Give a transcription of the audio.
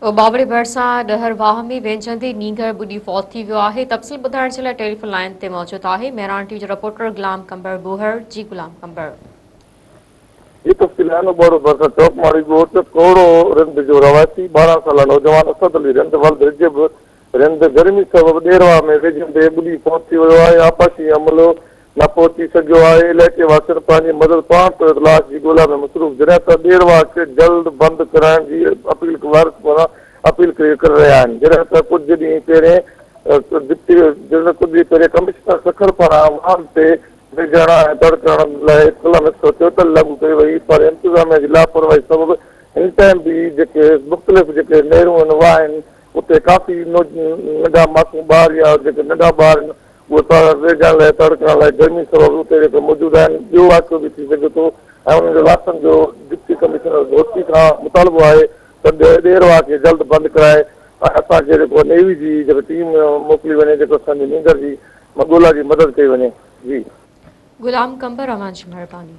बावड़े भरिसां ॾहरवाह में वेझंदे नींगर ॿुॾी फौत थी वियो आहे। तफ़सील ॿुधाइण जे लाइ टेलीफोन लाइन ते मौजूदु आहे मेहरान टीवी जो रिपोर्टर गुलाम कंबर बोहर। जी गुलाम कंबर। ये तफ़सील है बोरो भरिसां चौकमाड़ी ॻोठ कोड़ो रिंद जो रवासी 12 साल नौजवान असद अली रिंद वल्द रिजब रिंद गर्मी सबब ॾेरवा में वेझंदे ॿुॾी फौत थी वियो आहे। आपाशी अमलो न पहुची सघियो आहे। इलाइक़े वासियुनि पंहिंजी मदद पाण पियो तलाश जी ॻोल्हा में मसरूफ़ जॾहिं त ॾेरवा खे जल्द बंदि कराइण जी अपील करे रहिया आहिनि। जॾहिं त कुझु ॾींहं पहिरियों कमिश्नर सखर पारां वाहन ते वेझण ऐं तड़कण लाइ इख़्तिलाफ़ 174 लागू कई वई, पर इंतिज़ामिया जी लापरवाही सबबि हिन टाइम बि जेके मुख़्तलिफ़ जेके नहरूं आहिनि वाह आहिनि उते काफ़ी नंढा मासूम ॿार या जेके नंढा ॿार आहिनि उहे वेझण लाइ तड़कण लाइ गर्मी सबबि उते जेके मौजूदु आहिनि। ॿियो वाक़ियो बि थी सघे थो ऐं उन्हनि जे वासनि जो डिप्टी कमिश्नर घोटी खां मुतालबो आहे त ॾेरवा खे जल्द बंदि कराए ऐं असांखे जेको नेवी जी जेको टीम मोकिली वञे जेको असांजी नींदर जी ॻोल्हा जी मदद कई वञे। जी गुलाम कंबर, अवां जी महिरबानी।